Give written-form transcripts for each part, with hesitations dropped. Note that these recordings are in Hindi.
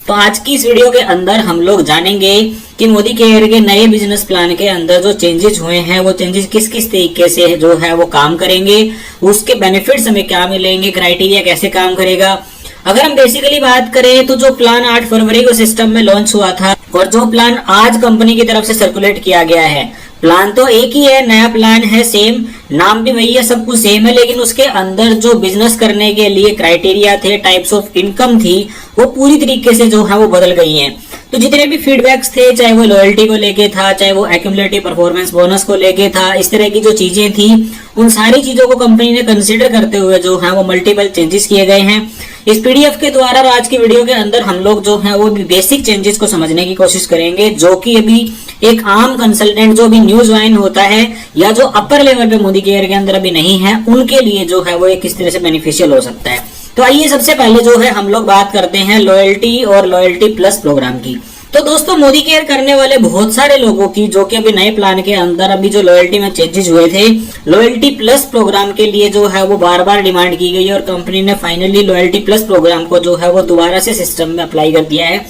तो आज की इस वीडियो के अंदर हम लोग जानेंगे कि मोदी केयर के नए बिजनेस प्लान के अंदर जो चेंजेस हुए हैं वो चेंजेस किस किस तरीके से जो है वो काम करेंगे, उसके बेनिफिट्स हमें क्या मिलेंगे, क्राइटेरिया कैसे काम करेगा। अगर हम बेसिकली बात करें तो जो प्लान 8 फरवरी को सिस्टम में लॉन्च हुआ था और जो प्लान आज कंपनी की तरफ से सर्कुलेट किया गया है, प्लान तो एक ही है, नया प्लान है, सेम नाम भी वही है, सब कुछ सेम है, लेकिन उसके अंदर जो बिजनेस करने के लिए क्राइटेरिया थे, टाइप्स ऑफ इनकम थी, वो पूरी तरीके से जो है वो बदल गई हैं। तो जितने भी फीडबैक्स थे, चाहे वो लॉयल्टी को लेके था, चाहे वो एक्यूमुलेटिव परफॉर्मेंस बोनस को लेके था, इस तरह की जो चीजें थी, उन सारी चीजों को कंपनी ने कंसीडर करते हुए जो है वो मल्टीपल चेंजेस किए गए हैं। इस पीडीएफ के द्वारा आज की वीडियो के अंदर हम लोग जो है वो बेसिक चेंजेस को समझने की कोशिश करेंगे, जो कि अभी एक आम कंसल्टेंट जो भी न्यू ज्वाइन होता है या जो अपर लेवल पे मोदी केयर के अंदर अभी नहीं है, उनके लिए जो है वो एक किस तरह से बेनिफिशियल हो सकता है। तो आइए सबसे पहले जो है हम लोग बात करते हैं लॉयल्टी और लॉयल्टी प्लस प्रोग्राम की। तो दोस्तों, मोदी केयर करने वाले बहुत सारे लोगों की जो कि अभी नए प्लान के अंदर अभी जो लॉयल्टी में चेंजेस हुए थे, लॉयल्टी प्लस प्रोग्राम के लिए जो है वो बार बार डिमांड की गई और कंपनी ने फाइनली लॉयल्टी प्लस प्रोग्राम को जो है वो दोबारा से सिस्टम में अप्लाई कर दिया है।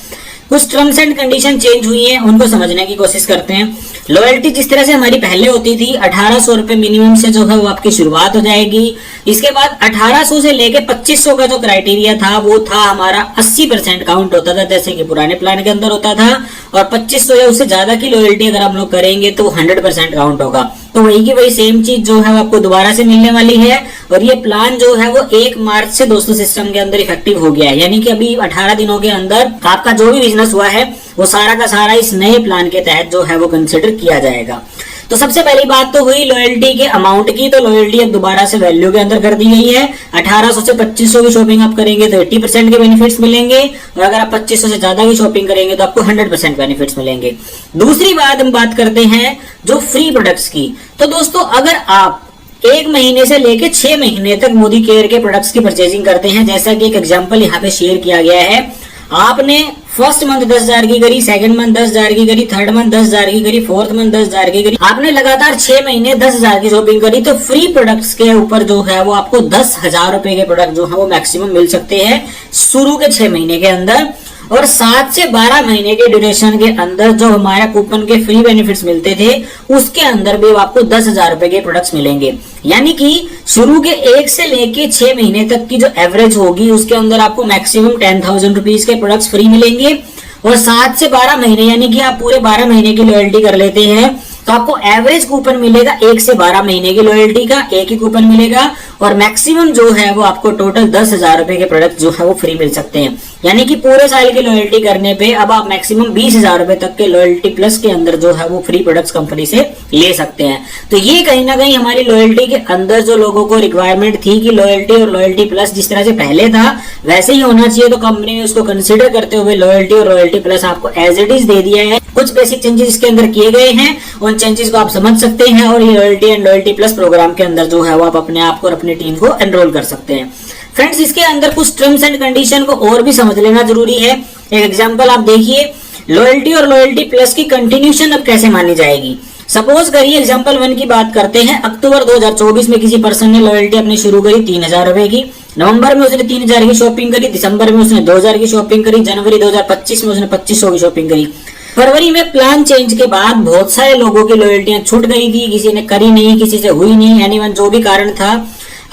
कुछ टर्म्स एंड कंडीशन चेंज हुई है, उनको समझने की कोशिश करते हैं। लॉयल्टी जिस तरह से हमारी पहले होती थी, 1800 रुपए मिनिमम से जो है वो आपकी शुरुआत हो जाएगी। इसके बाद 1800 से लेके 2500 का जो क्राइटेरिया था वो था हमारा 80% काउंट होता था, जैसे कि पुराने प्लान के अंदर होता था, और 2500 या उससे ज्यादा की लॉयल्टी अगर हम लोग करेंगे तो 100% काउंट होगा। तो वही की वही सेम चीज जो है वो आपको दोबारा से मिलने वाली है। और ये प्लान जो है वो 1 मार्च से दोस्तों सिस्टम के अंदर इफेक्टिव हो गया है, यानी कि अभी 18 दिनों के अंदर आपका जो भी बिजनेस हुआ है वो सारा का सारा इस नए प्लान के तहत जो है वो कंसिडर किया जाएगा। तो सबसे पहली बात तो हुई लॉयल्टी के अमाउंट की। तो लॉयल्टी अब दोबारा से वैल्यू के अंदर कर दी गई है। 1800 से 2500 की शॉपिंग आप करेंगे तो 80% के बेनिफिट्स मिलेंगे, और अगर आप 2500 से ज्यादा की शॉपिंग करेंगे तो आपको 100% बेनिफिट्स मिलेंगे। दूसरी बात हम बात करते हैं जो फ्री प्रोडक्ट्स की। तो दोस्तों, अगर आप 1 महीने से लेके 6 महीने तक मोदी केयर के प्रोडक्ट्स की परचेजिंग करते हैं, जैसा कि एक एग्जांपल यहाँ पे शेयर किया गया है, आपने फर्स्ट मंथ 10,000 की करी, सेकंड मंथ 10,000 की करी, थर्ड मंथ 10,000 की करी, फोर्थ मंथ 10,000 की करी, आपने लगातार 6 महीने 10,000 की शॉपिंग करी, तो फ्री प्रोडक्ट्स के ऊपर जो है वो आपको 10,000 रुपए के प्रोडक्ट जो है वो मैक्सिमम मिल सकते हैं शुरू के 6 महीने के अंदर। और 7 से 12 महीने के ड्यूरेशन के अंदर जो हमारा कूपन के फ्री बेनिफिट्स मिलते थे, उसके अंदर भी आपको 10,000 रुपए के प्रोडक्ट्स मिलेंगे। यानी कि शुरू के 1 से लेके 6 महीने तक की जो एवरेज होगी उसके अंदर आपको मैक्सिमम 10,000 रुपीज के प्रोडक्ट्स फ्री मिलेंगे। और 7 से 12 महीने यानी कि आप पूरे 12 महीने की लॉयल्टी कर लेते हैं तो आपको एवरेज कूपन मिलेगा 1 से 12 महीने की लॉयल्टी का, एक ही कूपन मिलेगा, और मैक्सिमम जो है वो आपको टोटल 10,000 रुपए के प्रोडक्ट जो है वो फ्री मिल सकते हैं। यानी कि पूरे साल की लॉयल्टी करने पे अब आप मैक्सिमम 20,000 रुपए तक के लॉयल्टी प्लस के अंदर जो है वो फ्री प्रोडक्ट्स कंपनी से ले सकते हैं। तो ये कहीं ना कहीं हमारी लॉयल्टी के अंदर जो लोगों को रिक्वायरमेंट थी कि लॉयल्टी और लॉयल्टी प्लस जिस तरह से पहले था वैसे ही होना चाहिए, तो कंपनी ने उसको कंसिडर करते हुए लॉयल्टी और लॉयल्टी प्लस आपको एज इट इज दे दिया है। कुछ बेसिक चेंजेस इसके अंदर किए गए हैं, उन चेंजेस को आप समझ सकते हैं, और ये loyalty and loyalty plus programme के अंदर जो है वो आप अपने आप को और अपनी टीम को एनरोल कर सकते हैं। फ्रेंड्स, इसके अंदर कुछ टर्म्स एंड कंडीशन को और भी समझ लेना जरूरी है। एक एग्जांपल आप देखिए, लॉयल्टी और लॉयल्टी प्लस की कंटिन्यूशन अब कैसे मानी जाएगी। सपोज करिए एग्जांपल 1 की बात करते हैं। अक्टूबर 2024 में किसी पर्सन ने लॉयल्टी अपनी शुरू करी 3,000 रुपए की, नवंबर में उसने 3,000 की शॉपिंग करी, दिसंबर में उसने 2,000 की शॉपिंग करी, जनवरी 2025 में उसने 2,500 की शॉपिंग करी। फरवरी में प्लान चेंज के बाद बहुत सारे लोगों की लॉयल्टियां छूट गई थी, किसी ने करी नहीं, किसी से हुई नहीं, एनीवन जो भी कारण था।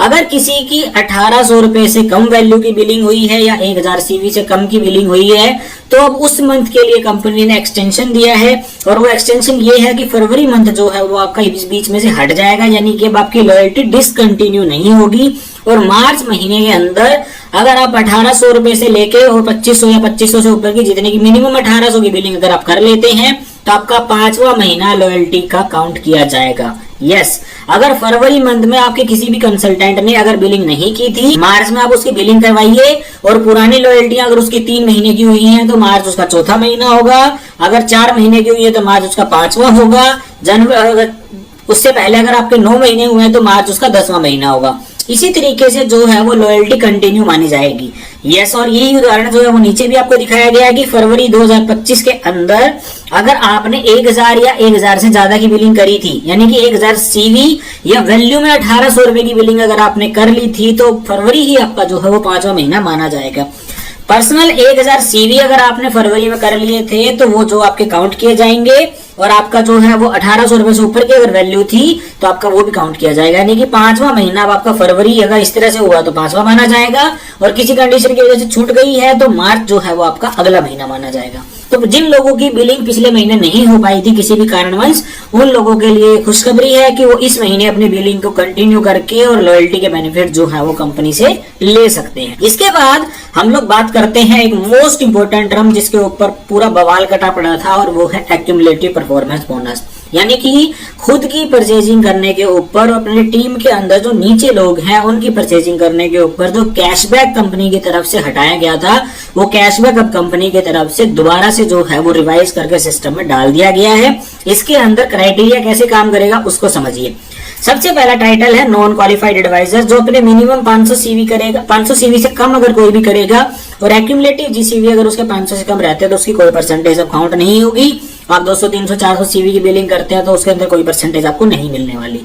अगर किसी की 1800 रुपए से कम वैल्यू की बिलिंग हुई है या 1,000 सीवी से कम की बिलिंग हुई है, तो अब उस मंथ के लिए कंपनी ने एक्सटेंशन दिया है, और वो एक्सटेंशन ये है कि फरवरी मंथ जो है वो आपका इस बीच में से हट जाएगा, यानी कि अब आपकी लॉयल्टी डिसकंटिन्यू नहीं होगी। और मार्च महीने के अंदर अगर आप 1800 रुपए से लेके और 2500 या 2500 से ऊपर की जितने की मिनिमम 1800 की बिलिंग अगर आप कर लेते हैं तो आपका 5वां महीना लॉयल्टी का काउंट किया जाएगा। यस, अगर फरवरी मंथ में आपके किसी भी कंसल्टेंट ने अगर बिलिंग नहीं की थी, मार्च में आप उसकी बिलिंग करवाइए, और पुरानी लॉयल्टियां अगर उसकी 3 महीने की हुई हैं तो मार्च उसका 4था महीना होगा, अगर 4 महीने की हुई है तो मार्च उसका 5वां होगा, जनवरी उससे पहले अगर आपके 9 महीने हुए हैं तो मार्च उसका 10वां महीना होगा। इसी तरीके से जो है वो लॉयल्टी कंटिन्यू मानी जाएगी। यस, और यही उदाहरण जो है वो नीचे भी आपको दिखाया गया है कि फरवरी 2025 के अंदर अगर आपने 1,000 या 1,000 से ज्यादा की बिलिंग करी थी, यानी कि 1,000 सीवी या वैल्यू में 1800 रुपए की बिलिंग अगर आपने कर ली थी, तो फरवरी ही आपका जो है वो 5वां महीना माना जाएगा। पर्सनल 1000 सीवी अगर आपने फरवरी में कर लिए थे तो वो जो आपके काउंट किए जाएंगे, और आपका जो है वो 1800 रुपए से ऊपर की अगर वैल्यू थी तो आपका वो भी काउंट किया जाएगा। यानी कि 5वां महीना अब आपका फरवरी अगर इस तरह से हुआ तो 5वां माना जाएगा, और किसी कंडीशन की वजह से छूट गई है तो मार्च जो है वो आपका अगला महीना माना जाएगा। तो जिन लोगों की बिलिंग पिछले महीने नहीं हो पाई थी किसी भी कारणवश, उन लोगों के लिए खुशखबरी है कि वो इस महीने अपनी बिलिंग को कंटिन्यू करके और लॉयल्टी के बेनिफिट जो है वो कंपनी से ले सकते हैं। इसके बाद हम लोग बात करते हैं एक मोस्ट इंपोर्टेंट टर्म जिसके ऊपर पूरा बवाल कटा पड़ा था, और वो है एक्यूमुलेटिव परफॉर्मेंस बोनस। यानी कि खुद की परचेजिंग करने के ऊपर अपनी टीम के अंदर जो नीचे लोग हैं उनकी परचेजिंग करने के ऊपर जो कैशबैक कंपनी की तरफ से हटाया गया था, वो कैशबैक अब कंपनी की तरफ से दोबारा से जो है वो रिवाइज करके सिस्टम में डाल दिया गया है। इसके अंदर क्राइटेरिया कैसे काम करेगा उसको समझिए। सबसे पहला टाइटल है नॉन क्वालिफाइड एडवाइजर, जो अपने मिनिमम 500 सीवी करेगा, 500 सीवी से कम अगर कोई भी करेगा, और एक्यूमुलेटिव जीसीवी अगर उसके 500 से कम रहते हैं तो उसकी कोई परसेंटेज अब काउंट नहीं होगी। आप 200, 300, 400 सीवी की बिलिंग करते हैं तो उसके अंदर कोई परसेंटेज आपको नहीं मिलने वाली।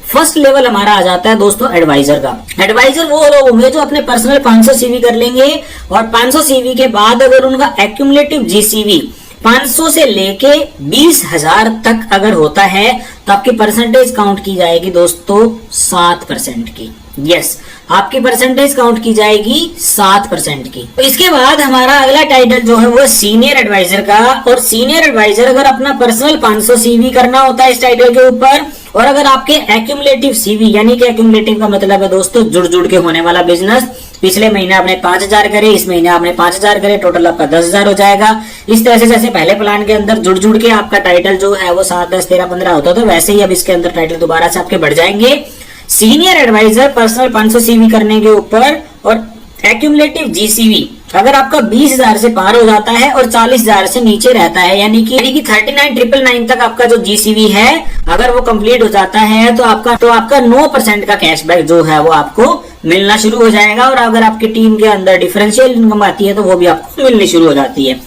फर्स्ट लेवल हमारा आ जाता है दोस्तों एडवाइजर का। एडवाइजर वो लोग होंगे जो अपने पर्सनल 500 सीवी कर लेंगे, और 500 सीवी के बाद अगर उनका एक्यूमुलेटिव जीसीवी 500 से लेके 20,000 तक अगर होता है तो आपकी परसेंटेज काउंट की जाएगी दोस्तों 7% की। यस, आपकी परसेंटेज काउंट की जाएगी 7% की। तो इसके बाद हमारा अगला टाइटल जो है वो सीनियर एडवाइजर का, और सीनियर एडवाइजर अगर अपना पर्सनल 500 सीवी करना होता है इस टाइटल के ऊपर, और अगर आपके एक्यूमुलेटिव सीवी, यानी कि एक्यूमुलेटिव का मतलब है दोस्तों जुड़ जुड़ के होने वाला बिजनेस, पिछले महीने आपने 5000 करे, इस महीने आपने 5000 करे, टोटल आपका 10,000 हो जाएगा। इस तरह से जैसे पहले प्लान के अंदर जुड़ जुड़ के आपका टाइटल जो है वो 7, 10, 13, 15 होता है, तो वैसे ही अब इसके अंदर टाइटल दोबारा से आपके बढ़ जाएंगे। सीनियर एडवाइजर पर्सनल 500 सीवी करने के ऊपर, और एक्यूमुलेटिव जीसीवी अगर आपका 20,000 से पार हो जाता है और 40,000 से नीचे रहता है, यानी कि 39,999 तक आपका जो जीसीवी है अगर वो कंप्लीट हो जाता है तो आपका 9% का कैशबैक जो है वो आपको मिलना शुरू हो जाएगा। और अगर आपकी टीम के अंदर डिफरेंशियल इनकम आती है तो वो भी आपको मिलनी शुरू हो जाती है।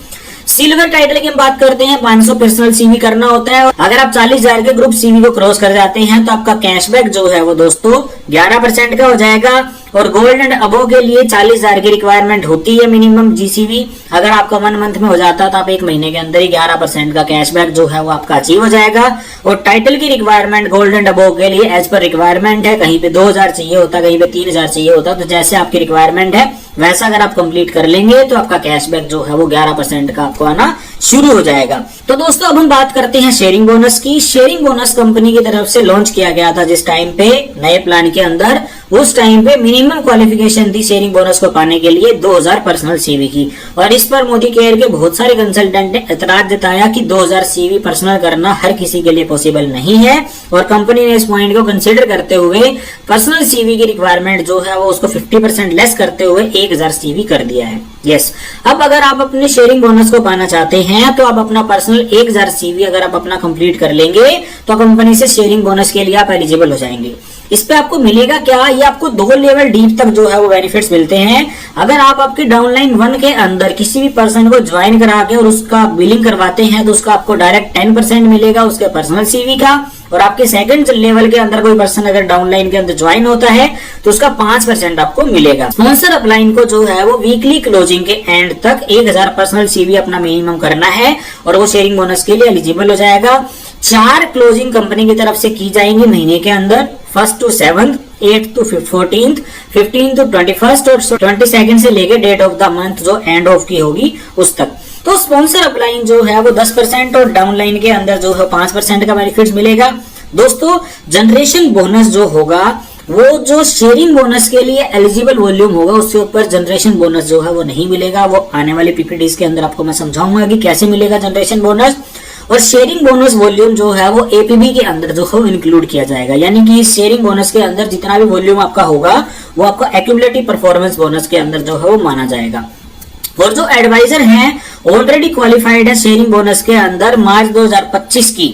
सिल्वर टाइटल की हम बात करते हैं, 500 पर्सनल सीवी करना होता है, अगर आप 40,000 के ग्रुप सीवी को क्रॉस कर जाते हैं तो आपका कैशबैक जो है वो दोस्तों 11% का हो जाएगा। और गोल्ड एंड अबो के लिए 40,000 की रिक्वायरमेंट होती है मिनिमम जीसीवी, अगर आपका 1 मंथ में हो जाता है तो आप 1 महीने के अंदर ही 11% का कैशबैक जो है वो आपका अचीव हो जाएगा। और टाइटल की रिक्वायरमेंट गोल्ड एंड अबो के लिए एज पर रिक्वायरमेंट है, कहीं पे 2,000 चाहिए होता, कहीं पे 3,000 चाहिए होता, तो जैसे आपकी रिक्वायरमेंट है वैसा अगर आप कंप्लीट कर लेंगे तो आपका कैशबैक जो है वो 11% का आपको आना शुरू हो जाएगा। तो दोस्तों अब हम बात करते हैं शेयरिंग बोनस की। शेयरिंग बोनस कंपनी की तरफ से लॉन्च किया गया था जिस टाइम पे नए प्लान के अंदर, उस टाइम पे मिनिमम क्वालिफिकेशन थी शेयरिंग बोनस को पाने के लिए 2000 पर्सनल सीवी की। और इस पर मोदी केयर के बहुत सारे कंसल्टेंट ने एतराज जताया कि 2000 सीवी पर्सनल करना हर किसी के लिए पॉसिबल नहीं है, और कंपनी ने इस पॉइंट को कंसीडर करते हुए पर्सनल सीवी की रिक्वायरमेंट जो है वो उसको 50% लेस करते हुए 1000 सीवी कर दिया है। यस, अब अगर आप अपने शेयरिंग बोनस को पाना चाहते हैं तो आप अपना पर्सनल 1000 सीवी अगर आप अपना कंप्लीट कर लेंगे तो कंपनी से शेयरिंग बोनस के लिए आप एलिजिबल हो जाएंगे। इस पे आपको मिलेगा क्या, ये आपको 2 लेवल डीप तक जो है वो बेनिफिट्स मिलते हैं। अगर आप आपके डाउनलाइन 1 के अंदर किसी भी पर्सन को ज्वाइन करा के और उसका बिलिंग करवाते हैं तो उसका आपको डायरेक्ट 10% मिलेगा उसके पर्सनल सीवी का। और आपके सेकंड लेवल के अंदर कोई पर्सन अगर डाउनलाइन के अंदर ज्वाइन होता है तो उसका 5% आपको मिलेगा। स्पॉन्सर अपलाइन को जो है वो वीकली क्लोजिंग के एंड तक 1000 पर्सनल सीवी अपना मिनिमम करना है और वो शेयरिंग बोनस के लिए एलिजिबल हो जाएगा। 4 क्लोजिंग कंपनी की तरफ से की जाएंगी महीने के अंदर, 1st to 7th, 8th to 14th, 15th to 21st और 22nd से लेके डेट ऑफ द मंथ जो एंड ऑफ की होगी उस तक। तो स्पॉन्सर अपलाइन जो है वो 10% और डाउनलाइन के अंदर जो है 5% का बेनिफिट मिलेगा। दोस्तों जनरेशन बोनस जो होगा वो जो शेयरिंग बोनस के लिए एलिजिबल वॉल्यूम होगा उससे ऊपर जनरेशन बोनस जो है वो नहीं मिलेगा। वो आने वाले पीपीटीज के अंदर आपको मैं समझाऊंगा कि कैसे मिलेगा जनरेशन बोनस। और शेयरिंग बोनस वॉल्यूम जो है वो एपीबी के अंदर जो है इंक्लूड किया जाएगा, यानी कि शेयरिंग बोनस के अंदर जितना भी वॉल्यूम आपका होगा वो आपका एक्यूमुलेटिव परफॉर्मेंस बोनस के अंदर जो है वो माना जाएगा। और जो एडवाइजर हैं ऑलरेडी क्वालिफाइड है शेयरिंग बोनस के अंदर मार्च 2025 की,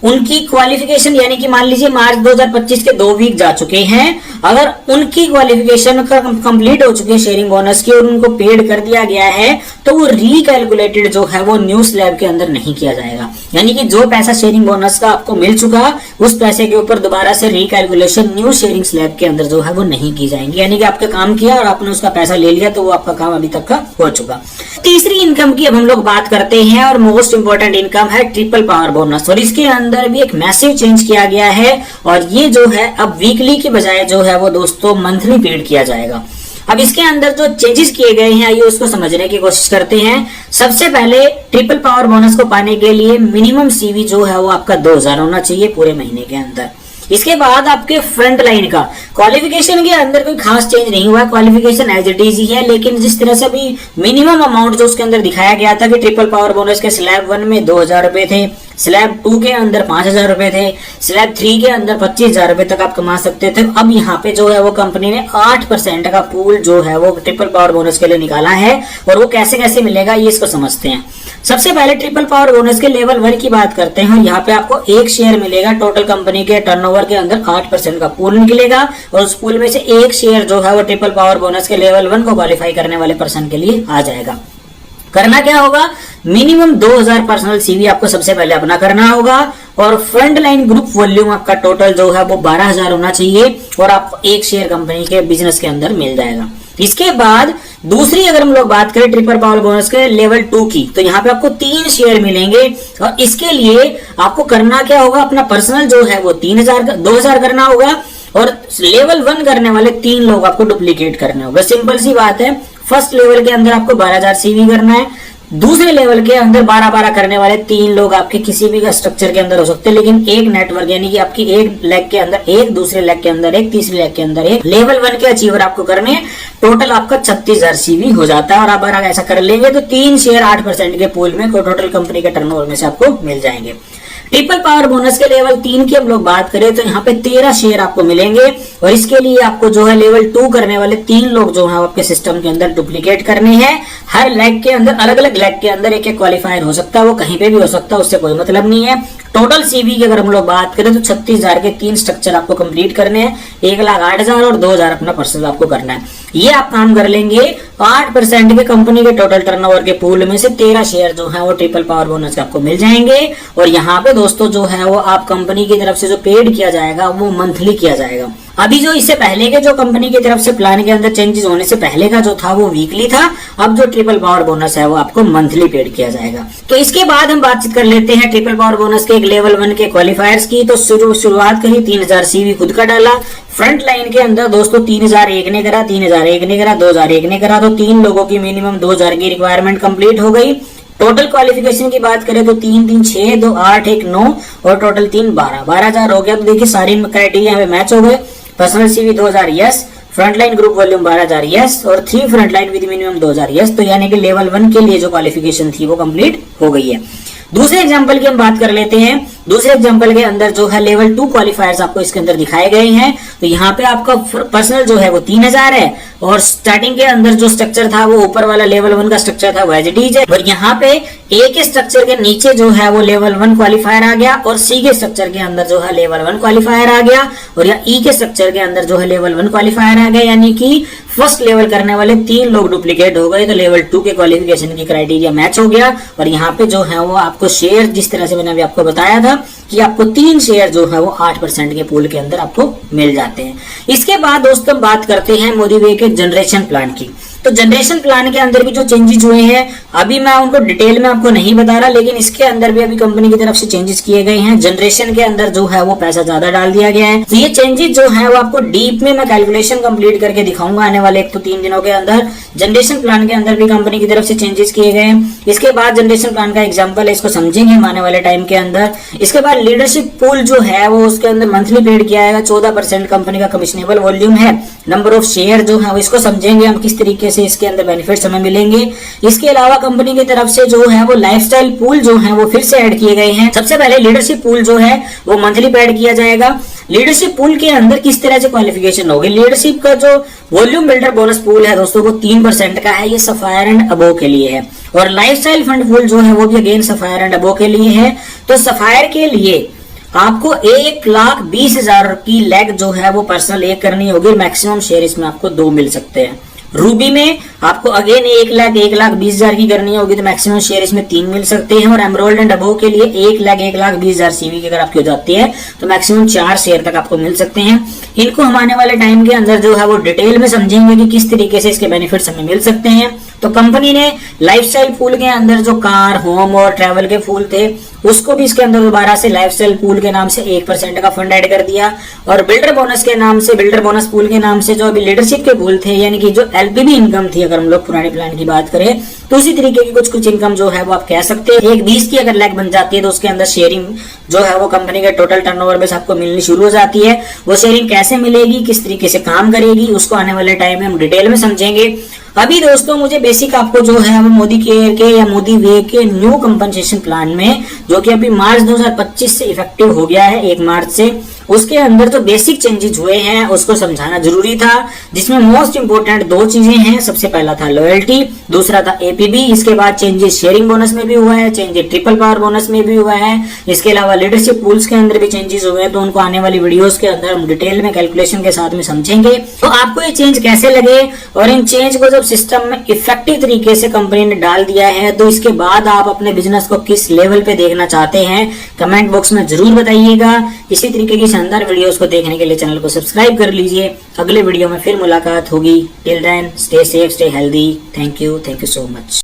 उनकी क्वालिफिकेशन यानी कि मान लीजिए मार्च 2025 के 2 वीक जा चुके हैं, अगर उनकी क्वालिफिकेशन कंप्लीट हो चुकी है शेयरिंग बोनस की और उनको पेड कर दिया गया है तो वो रिकैलकुलेटेड जो है वो न्यू स्लैब के अंदर नहीं किया जाएगा। यानी कि जो पैसा शेयरिंग बोनस का आपको मिल चुका उस पैसे के ऊपर दोबारा से रिकैलकुलेशन न्यू शेयरिंग स्लैब के अंदर जो है वो नहीं की जाएंगी। यानी कि आपका काम किया और आपने उसका पैसा ले लिया तो वो आपका काम अभी तक का हो चुका। तीसरी इनकम की अब हम लोग बात करते हैं और मोस्ट इंपोर्टेंट इनकम है ट्रिपल पावर बोनस। और इसके अंदर भी एक मैसिव चेंज किया गया है और ये जो है अब वीकली के बजाय जो है वो दोस्तों मंथली पेड किया जाएगा। अब इसके अंदर जो चेंजेस किए गए हैं आइए उसको समझने की कोशिश करते हैं। सबसे पहले ट्रिपल पावर बोनस को पाने के लिए मिनिमम सीवी जो है वो आपका 2000 होना चाहिए पूरे महीने के अंदर। इसके बाद आपके फ्रंट लाइन का क्वालिफिकेशन के अंदर कोई खास चेंज नहीं हुआ, क्वालिफिकेशन एज इट इज ही है, लेकिन जिस तरह से अभी मिनिमम अमाउंट जो उसके अंदर दिखाया गया था कि ट्रिपल पावर बोनस के स्लैब 1 में 2000 रुपए थे, स्लैब 2 के अंदर 5000 रुपए थे, स्लैब 3 के अंदर 25,000 रुपए तक आप कमा सकते थे। अब यहाँ पे जो है वो कंपनी ने 8% का पूल जो है वो ट्रिपल पावर बोनस के लिए निकाला है और वो कैसे कैसे मिलेगा ये इसको समझते हैं। सबसे पहले ट्रिपल पावर बोनस के लेवल 1 की बात करते हैं और यहाँ पे आपको एक शेयर मिलेगा। टोटल कंपनी के टर्नओवर के अंदर 8% का पूल निकलेगा और उस पूल में से एक शेयर जो है वो ट्रिपल पावर बोनस के लेवल 1 को क्वालिफाई करने वाले पर्सन के लिए आ जाएगा। करना क्या होगा, मिनिमम 2000 पर्सनल सीवी आपको सबसे पहले अपना करना होगा और फ्रंट लाइन ग्रुप वॉल्यूम आपका टोटल जो है वो 12,000 होना चाहिए और आपको एक शेयर कंपनी के बिजनेस के अंदर मिल जाएगा। इसके बाद दूसरी अगर हम लोग बात करें ट्रिपल पावर बोनस के लेवल 2 की तो यहाँ पे आपको 3 शेयर मिलेंगे और इसके लिए आपको करना क्या होगा, अपना पर्सनल जो है वो 2000 करना होगा और लेवल 1 करने वाले 3 लोग आपको डुप्लीकेट करने होगा। सिंपल सी बात है, फर्स्ट लेवल के अंदर आपको 12,000 सीवी करना है, दूसरे लेवल के अंदर 12-12 करने वाले 3 लोग आपके किसी भी स्ट्रक्चर के अंदर हो सकते हैं, लेकिन एक नेटवर्क यानी कि आपकी एक लेग के अंदर एक, दूसरे लेग के अंदर एक, तीसरे लेग के अंदर एक, लेवल 1 के अचीवर आपको करने। टोटल आपका 36,000 सीवी हो जाता है और आप अगर ऐसा कर लेंगे तो 3 शेयर 8% के पूल में टोटल कंपनी के टर्नओवर में से आपको मिल जाएंगे। ट्रिपल पावर बोनस के लेवल 3 की हम लोग बात करें तो यहाँ पे 13 शेयर आपको मिलेंगे और इसके लिए आपको जो है लेवल 2 करने वाले 3 लोग जो है आपके सिस्टम के अंदर डुप्लीकेट करने हैं। हर लेग के अंदर अलग अलग लेग के अंदर एक एक क्वालिफायर हो सकता है, वो कहीं पे भी हो सकता है, उससे कोई मतलब नहीं है। टोटल सीवी की अगर हम लोग बात करें तो 36,000 के 3 स्ट्रक्चर आपको कंप्लीट करने हैं, 1,08,000 और 2,000 अपना पर्सनल आपको करना है। ये आप काम कर लेंगे 8% के कंपनी के टोटल टर्नओवर के पूल में से 13 शेयर जो है वो ट्रिपल पावर बोनस आपको मिल जाएंगे। और यहाँ पे दोस्तों जो है वो आप कंपनी की तरफ से जो पेड किया जाएगा वो मंथली किया जाएगा। अभी जो इससे पहले के जो कंपनी की तरफ से प्लान के अंदर चेंजेस होने से पहले का जो था वो वीकली था, अब जो ट्रिपल पावर बोनस है वो आपको मंथली पेड किया जाएगा। तो इसके बाद हम बातचीत कर लेते हैं ट्रिपल पावर बोनस के एक लेवल 1 के क्वालिफायर्स की। तो शुरुआत करी 3,000 सीवी खुद का डाला, फ्रंट लाइन के अंदर दोस्तों 3,001 ने करा, 3,001 ने करा, 2,001 ने करा, तो 3 लोगों की मिनिमम 2,000 की रिक्वायरमेंट कंप्लीट हो गई। टोटल क्वालिफिकेशन की बात करें तो 3 3 6 2 8 1 9 और टोटल 3 12,000 हो गया। तो देखिए सारी क्राइटेरिया हमें मैच हो गए। Personal CV 2,000 yes, front line group volume 12,000 yes और 3 front line with minimum 2,000 yes. तो यानी कि लेवल 1 के लिए जो क्वालिफिकेशन थी वो कंप्लीट हो गई है। दूसरे एग्जांपल की हम बात कर लेते हैं। दूसरे एग्जांपल के अंदर जो है लेवल 2 क्वालिफायर्स आपको इसके अंदर दिखाए गए हैं। तो यहाँ पे आपका पर्सनल जो है वो 3,000 है और स्टार्टिंग के अंदर जो स्ट्रक्चर था वो ऊपर वाला लेवल 1 का स्ट्रक्चर था वो एज इट इज है। और यहाँ पे ए के स्ट्रक्चर के नीचे जो है वो लेवल 1 क्वालिफायर आ गया और सी के स्ट्रक्चर के अंदर जो है लेवल 1 क्वालिफायर आ गया और यहाँ ई के स्ट्रक्चर के अंदर जो है लेवल 1 क्वालिफायर आ गया। यानी कि फर्स्ट लेवल करने वाले 3 लोग डुप्लीकेट हो गए तो लेवल 2 के क्वालिफिकेशन की क्राइटेरिया मैच हो गया। और यहाँ पे जो है वो आपको शेयर जिस तरह से मैंने अभी आपको बताया था कि आपको 3 शेयर जो है वो 8% के पूल के अंदर आपको मिल जाते हैं। इसके बाद दोस्तों बात करते हैं मोदी वे के जनरेशन प्लान की। तो जनरेशन प्लान के अंदर भी जो चेंजेस हुए हैं अभी मैं उनको डिटेल में आपको नहीं बता रहा, लेकिन इसके अंदर भी अभी कंपनी की तरफ से चेंजेस किए गए हैं। जनरेशन के अंदर जो है वो पैसा ज्यादा डाल दिया गया है। तो ये चेंजेस जो है वो आपको डीप में मैं कैलकुलेशन कंप्लीट करके दिखाऊंगा आने वाले 1 to 3 दिनों के अंदर। जनरेशन प्लान के अंदर भी कंपनी की तरफ से चेंजेस किए गए हैं। इसके बाद जनरेशन प्लान का एग्जाम्पल है, इसको समझेंगे हम आने वाले टाइम के अंदर। इसके बाद लीडरशिप पूल जो है वो उसके अंदर मंथली पेड किया जाएगा। 14% कंपनी का कमिशनेबल वॉल्यूम है। नंबर ऑफ शेयर जो है इसको समझेंगे हम किस तरीके से इसके अंदर बेनिफिट्स हमें मिलेंगे। इसके अलावा कंपनी की तरफ से जो है वो लाइफस्टाइल पूल जो है वो फिर से ऐड किए गए हैं। सबसे पहले लीडरशिप पूल जो है वो मंथली पेड किया जाएगा। लीडरशिप पूल के अंदर किस तरह से क्वालिफिकेशन होगी, लीडरशिप का जो वॉल्यूम बिल्डर बोनस पूल है दोस्तों वो 3% का है, ये सफायर एंड अबो के लिए है। और लाइफस्टाइल फंड पूल जो है वो भी अगेन सफायर एंड अबो के लिए है। तो सफायर के लिए आपको 1,20,000 की लेग जो है वो पर्सनल एक करनी होगी। मैक्सिमम शेयर इसमें आपको 2 मिल सकते हैं। रूबी में आपको अगेन 1,20,000 की करनी होगी तो मैक्सिमम शेयर इसमें 3 मिल सकते हैं। और एमरोल्ड एंड अबोव के लिए 1,20,000 सीवी की अगर आपकी हो जाती है तो मैक्सिमम 4 शेयर तक आपको मिल सकते हैं। इनको हम आने वाले टाइम के अंदर जो है वो डिटेल में समझेंगे कि किस तरीके से इसके बेनिफिट्स हमें मिल सकते हैं। तो कंपनी ने लाइफस्टाइल पूल के अंदर जो कार, होम और ट्रैवल के फूल थे उसको भी इसके अंदर दोबारा से लाइफस्टाइल पूल के नाम से 1% का फंड ऐड कर दिया। और बिल्डर बोनस के नाम से, बिल्डर बोनस पूल के नाम से जो अभी लीडरशिप के पूल थे, यानी कि जो एलपीबी इनकम थी अगर हम लोग पुराने प्लान की बात करें, तो उसी तरीके की कुछ इनकम जो है वो आप कह सकते हैं। एक 20 की अगर लैग बन जाती है तो उसके अंदर शेयरिंग जो है वो कंपनी के टोटल टर्नओवर में आपको मिलनी शुरू हो जाती है। वो शेयरिंग कैसे मिलेगी, किस तरीके से काम करेगी, उसको आने वाले टाइम में हम डिटेल में समझेंगे। अभी दोस्तों मुझे बेसिक आपको जो है वो मोदी केयर के या मोदी वे के न्यू कंपनसेशन प्लान में, जो कि अभी मार्च 2025 से इफेक्टिव हो गया है, 1 मार्च से, उसके अंदर जो बेसिक चेंजेस हुए हैं उसको समझाना जरूरी था। जिसमें मोस्ट इंपोर्टेंट 2 चीजें हैं। सबसे पहला था लॉयल्टी, दूसरा था एपीबी। इसके बाद चेंजेस शेयरिंग बोनस में भी हुआ है, चेंजेस ट्रिपल पावर बोनस में भी हुआ है। इसके अलावा लीडरशिप पूल्स के अंदर भी चेंजेस हुए हैं, तो उनको आने वाली वीडियोस के अंदर हम डिटेल में कैलकुलेशन के साथ में समझेंगे। तो आपको ये चेंज कैसे लगे और इन चेंज को जब सिस्टम में इफेक्टिव तरीके से कंपनी ने डाल दिया है तो इसके बाद आप अपने बिजनेस को किस लेवल पे देखना चाहते हैं कमेंट बॉक्स में जरूर बताइएगा। इसी तरीके की शानदार वीडियोस को देखने के लिए चैनल को सब्सक्राइब कर लीजिए। अगले वीडियो में फिर मुलाकात होगी। Till then stay safe, stay healthy. Thank you so much.